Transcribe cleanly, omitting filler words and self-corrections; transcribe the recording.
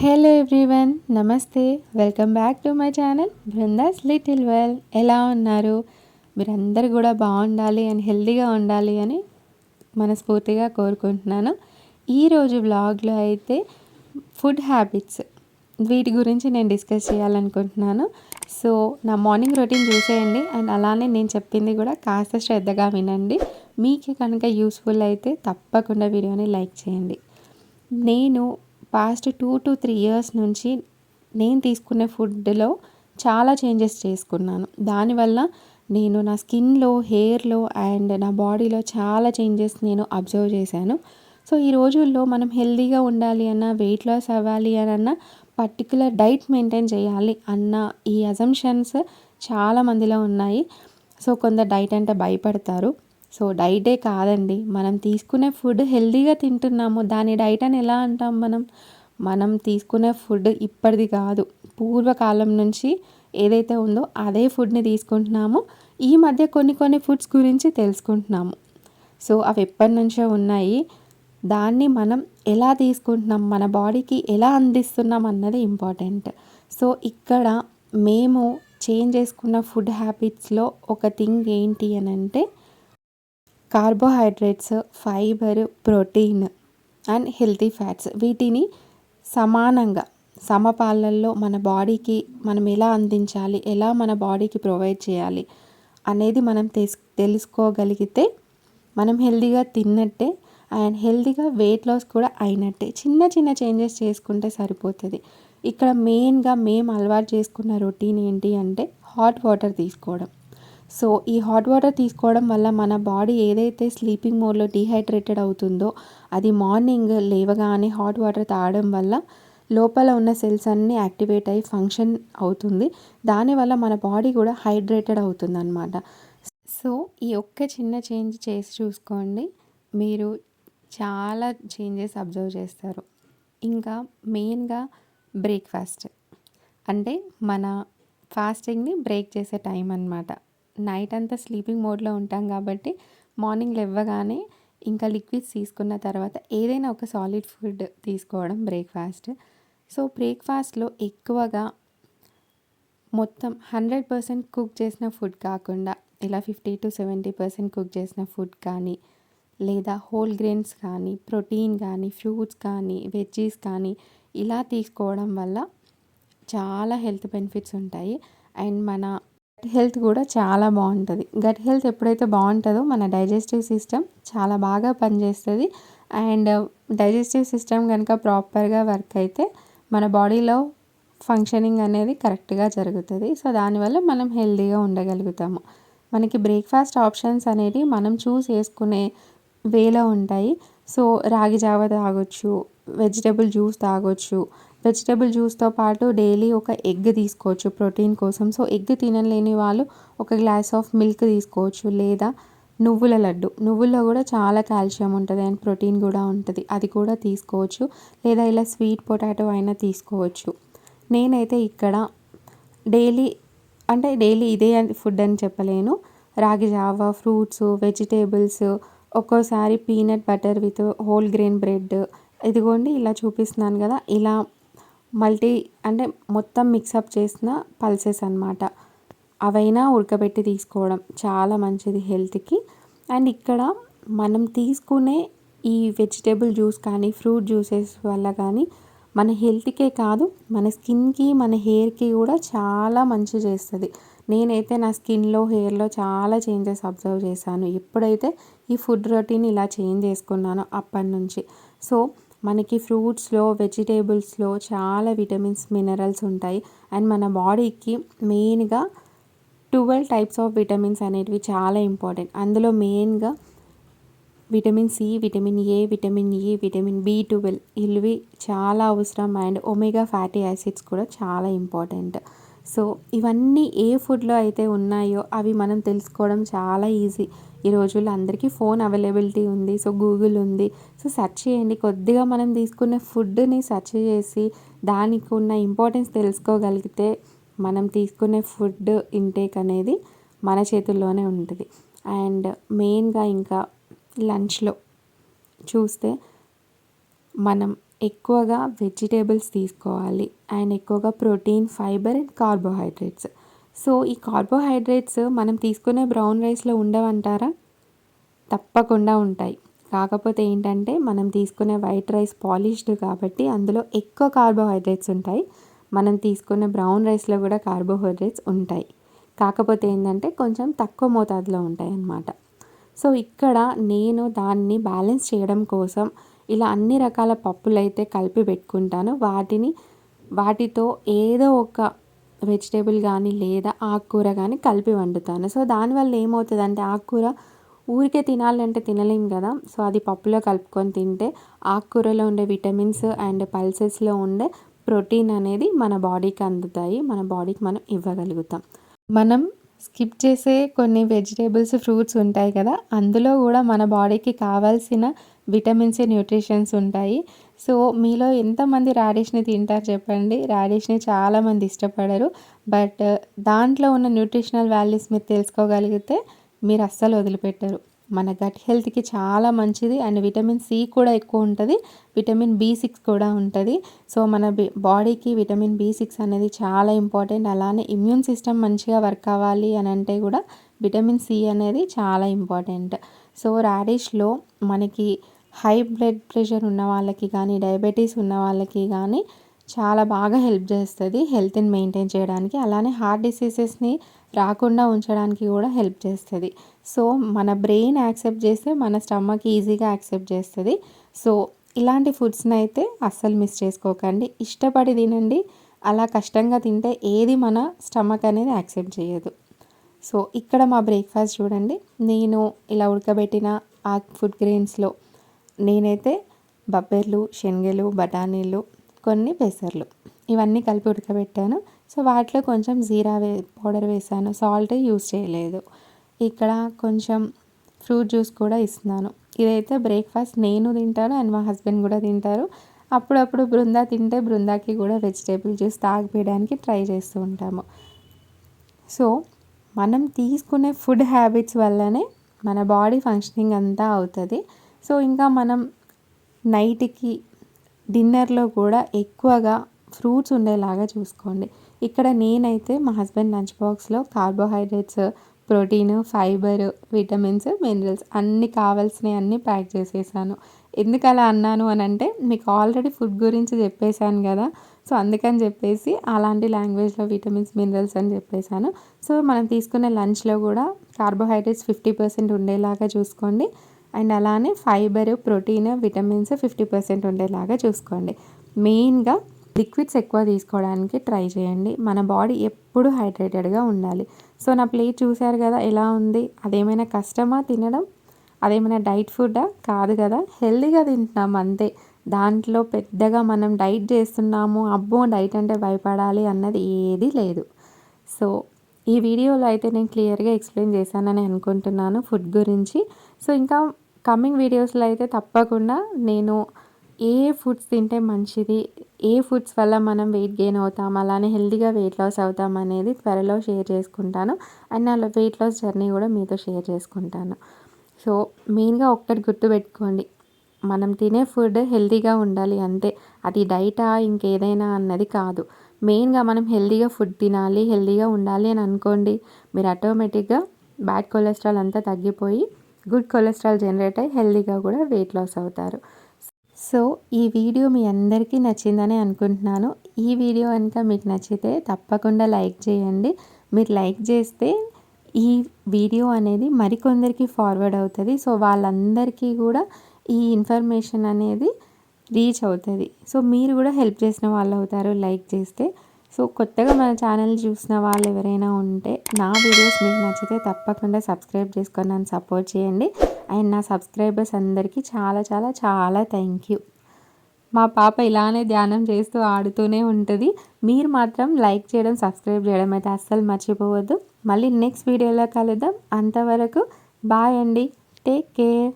Hello everyone, నమస్తే. Welcome back to my channel Brinda's little well. ఎలా ఉన్నారు? మీరందరూ కూడా బాగుండాలి అండ్ హెల్తీగా ఉండాలి అని మనస్ఫూర్తిగా కోరుకుంటున్నాను. ఈరోజు వ్లాగ్లో అయితే ఫుడ్ హ్యాబిట్స్ వీటి గురించి నేను డిస్కస్ చేయాలనుకుంటున్నాను. సో నా మార్నింగ్ రొటీన్ చూసేయండి అండ్ అలానే నేను చెప్పింది కూడా కాస్త శ్రద్ధగా వినండి. మీకు కనుక యూస్ఫుల్ అయితే తప్పకుండా వీడియోని లైక్ చేయండి. నేను పాస్ట్ 2 to 3 ఇయర్స్ నుంచి నేను తీసుకునే ఫుడ్లో చాలా చేంజెస్ చేసుకున్నాను. దానివల్ల నేను నా స్కిన్లో, హెయిర్లో అండ్ నా బాడీలో చాలా చేంజెస్ నేను అబ్జర్వ్ చేశాను. సో ఈ రోజుల్లో మనం హెల్తీగా ఉండాలి అన్నా, వెయిట్ లాస్ అవ్వాలి అని అన్నా, పర్టికులర్ డైట్ మెయింటైన్ చేయాలి అన్న ఈ అజంప్షన్స్ చాలా మందిలో ఉన్నాయి. సో కొందరు డైట్ అంటే భయపడతారు. సో డైటే కాదండి, మనం తీసుకునే ఫుడ్ హెల్తీగా తింటున్నాము, దాని డైట్ అని ఎలా అంటాం? మనం తీసుకునే ఫుడ్ ఇప్పటిది కాదు, పూర్వకాలం నుంచి ఏదైతే ఉందో అదే ఫుడ్ని తీసుకుంటున్నాము. ఈ మధ్య కొన్ని ఫుడ్స్ గురించి తెలుసుకుంటున్నాము. సో అవి ఎప్పటి నుంచో ఉన్నాయి, దాన్ని మనం ఎలా తీసుకుంటున్నాం, మన బాడీకి ఎలా అందిస్తున్నాం అన్నది ఇంపార్టెంట్. సో ఇక్కడ మేము చేంజ్ చేసుకున్న ఫుడ్ హ్యాబిట్స్లో ఒక థింగ్ ఏంటి అని అంటే, carbohydrates, fibre, protein and healthy fats వీటిని సమానంగా సమపాలల్లో మన బాడీకి మనం ఎలా అందించాలి, ఎలా మన బాడీకి ప్రొవైడ్ చేయాలి అనేది మనం తెలుసుకోగలిగితే మనం హెల్తీగా తిన్నట్టే అండ్ హెల్తీగా వెయిట్ లాస్ కూడా అయినట్టే. చిన్న చేంజెస్ చేసుకుంటే సరిపోతుంది. ఇక్కడ మెయిన్గా మేము అలవాటు చేసుకున్న రొటీన్ ఏంటి అంటే హాట్ వాటర్ తీసుకోవడం. సో ఈ హాట్ వాటర్ తీసుకోవడం వల్ల మన బాడీ ఏదైతే స్లీపింగ్ మోడ్లో డీహైడ్రేటెడ్ అవుతుందో అది మార్నింగ్ లేవగానే హాట్ వాటర్ తాగడం వల్ల లోపల ఉన్న సెల్స్ అన్నీ యాక్టివేట్ అయ్యి ఫంక్షన్ అవుతుంది. దానివల్ల మన బాడీ కూడా హైడ్రేటెడ్ అవుతుంది అన్నమాట. సో ఈ ఒక్క చిన్న చేంజ్ చేసి చూసుకోండి, మీరు చాలా చేంజెస్ అబ్జర్వ్ చేస్తారు. ఇంకా మెయిన్గా బ్రేక్ఫాస్ట్ అంటే మన ఫాస్టింగ్ని బ్రేక్ చేసే టైం అన్నమాట. నైట్ అంతా స్లీపింగ్ మోడ్లో ఉంటాం కాబట్టి మార్నింగ్ లేవగానే ఇంకా లిక్విడ్స్ తీసుకున్న తర్వాత ఏదైనా ఒక సాలిడ్ ఫుడ్ తీసుకోవడం బ్రేక్ఫాస్ట్. సో బ్రేక్ఫాస్ట్లో ఎక్కువగా మొత్తం 100% కుక్ చేసిన ఫుడ్ కాకుండా ఇలా 50-70% కుక్ చేసిన ఫుడ్ కానీ, లేదా హోల్ గ్రెయిన్స్ కానీ, ప్రోటీన్ కానీ, ఫ్రూట్స్ కానీ, వెజ్జీస్ కానీ ఇలా తీసుకోవడం వల్ల చాలా హెల్త్ బెనిఫిట్స్ ఉంటాయి అండ్ మన గట్ హెల్త్ కూడా చాలా బాగుంటుంది. గట్ హెల్త్ ఎప్పుడైతే బాగుంటుందో మన డైజెస్టివ్ సిస్టమ్ చాలా బాగా పనిచేస్తుంది అండ్ డైజెస్టివ్ సిస్టమ్ కనుక ప్రాపర్గా వర్క్ అయితే మన బాడీలో ఫంక్షనింగ్ అనేది కరెక్ట్గా జరుగుతుంది. సో దానివల్ల మనం హెల్తీగా ఉండగలుగుతాము. మనకి బ్రేక్ఫాస్ట్ ఆప్షన్స్ అనేది మనం చూస్ చేసుకునే వేలో ఉంటాయి. సో రాగి జావ తాగొచ్చు, వెజిటబుల్ జ్యూస్ తాగొచ్చు. వెజిటబుల్ జ్యూస్తో పాటు డైలీ ఒక ఎగ్ తీసుకోవచ్చు ప్రోటీన్ కోసం. సో ఎగ్ తినలేని వాళ్ళు ఒక గ్లాస్ ఆఫ్ మిల్క్ తీసుకోవచ్చు, లేదా నువ్వుల లడ్డు, నువ్వుల్లో కూడా చాలా కాల్షియం ఉంటుంది అండ్ ప్రోటీన్ కూడా ఉంటుంది, అది కూడా తీసుకోవచ్చు. లేదా ఇలా స్వీట్ పొటాటో అయినా తీసుకోవచ్చు. నేనైతే ఇక్కడ డైలీ ఇదే ఫుడ్ అని చెప్పలేను. రాగి జావా, ఫ్రూట్స్, వెజిటేబుల్స్, ఒక్కోసారి peanut butter with whole grain bread, ఇదిగోండి ఇలా చూపిస్తున్నాను కదా, ఇలా మొత్తం మిక్సప్ చేసిన పల్సెస్ అన్నమాట. అవైనా ఉడకబెట్టి తీసుకోవడం చాలా మంచిది హెల్త్కి. అండ్ ఇక్కడ మనం తీసుకునే ఈ వెజిటేబుల్ జ్యూస్ కానీ, ఫ్రూట్ జ్యూసెస్ వల్ల కానీ మన హెల్త్కే కాదు, మన స్కిన్కి, మన హెయిర్కి కూడా చాలా మంచి చేస్తుంది. నేనైతే నా స్కిన్లో, హెయిర్లో చాలా చేంజెస్ అబ్జర్వ్ చేశాను ఎప్పుడైతే ఈ ఫుడ్ రొటీన్ ఇలా చేంజ్ చేసుకున్నానో అప్పటి నుంచి. సో మనకి ఫ్రూట్స్లో, వెజిటేబుల్స్లో చాలా విటమిన్స్, మినరల్స్ ఉంటాయి అండ్ మన బాడీకి మెయిన్గా 12 టైప్స్ ఆఫ్ విటమిన్స్ అనేటివి చాలా ఇంపార్టెంట్. అందులో మెయిన్గా vitamin C, vitamin A, vitamin E, vitamin B12 ఇవి చాలా అవసరం అండ్ ఒమేగా ఫ్యాటీ యాసిడ్స్ కూడా చాలా ఇంపార్టెంట్. సో ఇవన్నీ ఏ ఫుడ్లో అయితే ఉన్నాయో అవి మనం తెలుసుకోవడం చాలా ఈజీ. ఈ రోజుల్లో అందరికీ ఫోన్ అవైలబిలిటీ ఉంది, సో గూగుల్ ఉంది. సో సెర్చ్ చేయండి, కొద్దిగా మనం తీసుకున్న ఫుడ్ని సెర్చ్ చేసి దానికి ఉన్న ఇంపార్టెన్స్ తెలుసుకోగలిగితే మనం తీసుకునే ఫుడ్ ఇంటేక్ అనేది మన చేతుల్లోనే ఉంటుంది. అండ్ మెయిన్గా ఇంకా లంచ్లో చూస్తే మనం ఎక్కువగా వెజిటేబుల్స్ తీసుకోవాలి అండ్ ఎక్కువగా protein, fibre and carbohydrates. So ఈ కార్బోహైడ్రేట్స్ మనం తీసుకునే బ్రౌన్ రైస్‌లో ఉండవంటారా? తప్పకుండా ఉంటాయి. కాకపోతే ఏంటంటే మనం తీసుకునే వైట్ రైస్ పాలిష్డ్ కాబట్టి అందులో ఎక్కువ కార్బోహైడ్రేట్స్ ఉంటాయి. మనం తీసుకునే బ్రౌన్ రైస్‌లో కూడా కార్బోహైడ్రేట్స్ ఉంటాయి. కాకపోతే ఏంటంటే కొంచెం తక్కువ మోతాదులో ఉంటాయన్నమాట. సో ఇక్కడ నేను దాన్ని బ్యాలెన్స్ చేయడం కోసం ఇలా అన్ని రకాల పప్పులైతే కలిపి పెట్టుకుంటాను. వాటితో ఏదో ఒక వెజిటేబుల్ కానీ లేదా ఆకుకూర కానీ కలిపి వండుతాను. సో దానివల్ల ఏమవుతుందంటే ఆకుకూర ఊరికే తినాలంటే తినలేం కదా! సో అది పప్పులో కలుపుకొని తింటే ఆకుకూరలో ఉండే విటమిన్స్ అండ్ పల్సెస్లో ఉండే ప్రోటీన్ అనేది మన బాడీకి అందుతాయి. మన బాడీకి మనం ఇవ్వగలుగుతాం. మనం స్కిప్ చేసే కొన్ని వెజిటేబుల్స్, ఫ్రూట్స్ ఉంటాయి కదా! అందులో కూడా మన బాడీకి కావాల్సిన విటమిన్స్, న్యూట్రిషన్స్ ఉంటాయి. సో మీలో ఎంతమంది రాడిష్‌ని తింటారు చెప్పండి? రాడిష్‌ని చాలామంది ఇష్టపడరు. బట్ దాంట్లో ఉన్న న్యూట్రిషనల్ వాల్యూస్ మీరు తెలుసుకోగలిగితే మీరు అస్సలు వదిలిపెట్టరు. మన గట్ హెల్త్‌కి చాలా మంచిది అండ్ విటమిన్ సి కూడా ఎక్కువ ఉంటుంది. విటమిన్ బి6 కూడా ఉంటుంది. సో మన బాడీకి విటమిన్ బి6 అనేది చాలా ఇంపార్టెంట్. అలానే ఇమ్యూన్ సిస్టమ్ మంచిగా వర్క్ అవ్వాలి అని అంటే కూడా విటమిన్ సి అనేది చాలా ఇంపార్టెంట్. సో రాడిష్‌లో మనకి హై బ్లడ్ ప్రెషర్ ఉన్న వాళ్ళకి కానీ, డయాబెటీస్ ఉన్న వాళ్ళకి కానీ చాలా బాగా హెల్ప్ చేస్తుంది హెల్త్‌ని మెయింటైన్ చేయడానికి. అలానే హార్ట్ డిసీజెస్‌ని రాకుండా ఉంచడానికి కూడా హెల్ప్ చేస్తుంది. సో మన బ్రెయిన్ యాక్సెప్ట్ చేస్తే మన స్టమక్ ఈజీగా యాక్సెప్ట్ చేస్తుంది. సో ఇలాంటి ఫుడ్స్ని అయితే అస్సలు మిస్ చేసుకోకండి. ఇష్టపడి తినండి. అలా కష్టంగా తింటే ఏది మన స్టమక్ అనేది యాక్సెప్ట్ చేయదు. సో ఇక్కడ మా బ్రేక్ఫాస్ట్ చూడండి. నేను ఇలా ఉడకబెట్టిన ఆ ఫుడ్ గ్రెయిన్స్లో నేనైతే బబ్బెర్లు, శనగలు, బఠానీలు, కొన్ని పెసర్లు ఇవన్నీ కలిపి ఉడకబెట్టాను. సో వాటిలో కొంచెం జీరా పౌడర్ వేసాను. సాల్ట్ యూస్ చేయలేదు. ఇక్కడ కొంచెం ఫ్రూట్ జ్యూస్ కూడా ఇస్తున్నాను. ఇదైతే బ్రేక్ఫాస్ట్ నేను తింటాను అండ్ మా హస్బెండ్ కూడా తింటారు. అప్పుడప్పుడు బృందా తింటే బృందాకి కూడా వెజిటేబుల్ జ్యూస్ తాగిపోయడానికి ట్రై చేస్తూ ఉంటాము. సో మనం తీసుకునే ఫుడ్ హ్యాబిట్స్ వల్లనే మన బాడీ ఫంక్షనింగ్ అంతా అవుతుంది. సో ఇంకా మనం నైట్కి డిన్నర్లో కూడా ఎక్కువగా ఫ్రూట్స్ ఉండేలాగా చూసుకోండి. ఇక్కడ నేనైతే మా హస్బెండ్ లంచ్ బాక్స్లో carbohydrates, protein, fibre, vitamins, minerals అన్నీ కావాల్సినవి అన్నీ ప్యాక్ చేసేసాను. ఎందుకు అలా అన్నాను అని అంటే మీకు ఆల్రెడీ ఫుడ్ గురించి చెప్పేశాను కదా! సో అందుకని చెప్పేసి అలాంటి లాంగ్వేజ్లో విటమిన్స్, మినరల్స్ అని చెప్పేశాను. సో మనం తీసుకునే లంచ్లో కూడా కార్బోహైడ్రేట్స్ 50% ఉండేలాగా చూసుకోండి. అండ్ అలానే ఫైబర్, ప్రోటీన్, విటమిన్స్ 50% ఉండేలాగా చూసుకోండి. మెయిన్గా లిక్విడ్స్ ఎక్కువ తీసుకోవడానికి ట్రై చేయండి. మన బాడీ ఎప్పుడు హైడ్రేటెడ్గా ఉండాలి. సో నా ప్లేట్ చూశారు కదా ఎలా ఉంది? అదేమైనా కష్టమా తినడం? అదేమైనా డైట్ ఫుడ్డా? కాదు కదా! హెల్తీగా తింటున్నాం అంతే. దాంట్లో పెద్దగా మనం డైట్ చేస్తున్నాము, అబ్బో డైట్ అంటే భయపడాలి అన్నది ఏదీ లేదు. సో ఈ వీడియోలో అయితే నేను క్లియర్గా ఎక్స్ప్లెయిన్ చేశానని అనుకుంటున్నాను ఫుడ్ గురించి. సో ఇంకా కమింగ్ వీడియోస్లో అయితే తప్పకుండా నేను ఏ ఫుడ్స్ తింటే మంచిది, ఏ ఫుడ్స్ వల్ల మనం వెయిట్ గెయిన్ అవుతాం, అలానే హెల్తీగా వెయిట్ లాస్ అవుతాం అనేది త్వరలో షేర్ చేసుకుంటాను. అండ్ నా వెయిట్ లాస్ జర్నీ కూడా మీతో షేర్ చేసుకుంటాను. సో మెయిన్గా ఒక్కటి గుర్తుపెట్టుకోండి, మనం తినే ఫుడ్ హెల్తీగా ఉండాలి అంతే. అది డైటా ఇంకేదైనా అన్నది కాదు. మెయిన్గా మనం హెల్తీగా ఫుడ్ తినాలి, హెల్తీగా ఉండాలి అని అనుకోండి, మీరు ఆటోమేటిక్గా బ్యాడ్ కొలెస్ట్రాల్ అంతా తగ్గిపోయి గుడ్ కొలెస్ట్రాల్ జనరేట్ అయ్యి హెల్తీగా కూడా వెయిట్ లాస్ అవుతారు. సో ఈ వీడియో మీ అందరికీ నచ్చిందని అనుకుంటున్నాను. ఈ వీడియో కనుక మీకు నచ్చితే తప్పకుండా లైక్ చేయండి. మీరు లైక్ చేస్తే ఈ వీడియో అనేది మరికొందరికి ఫార్వర్డ్ అవుతుంది. సో వాళ్ళందరికీ కూడా ఈ ఇన్ఫర్మేషన్ అనేది రీచ్ అవుతుంది. సో మీరు కూడా హెల్ప్ చేసిన వాళ్ళు అవుతారు లైక్ చేస్తే. సో కొత్తగా మన ఛానల్ చూసిన వాళ్ళు ఎవరైనా ఉంటే నా వీడియోస్ మీకు నచ్చితే తప్పకుండా సబ్స్క్రైబ్ చేసుకొని నన్ను సపోర్ట్ చేయండి. అండ్ నా సబ్స్క్రైబర్స్ అందరికీ చాలా చాలా చాలా థ్యాంక్ యూ. మా పాప ఇలానే ధ్యానం చేస్తూ ఆడుతూనే ఉంటుంది. మీరు మాత్రం లైక్ చేయడం, సబ్స్క్రైబ్ చేయడం అయితే అస్సలు మర్చిపోవద్దు. మళ్ళీ నెక్స్ట్ వీడియోలో కలుద్దాం. అంతవరకు బాయ్ అండి. Take care.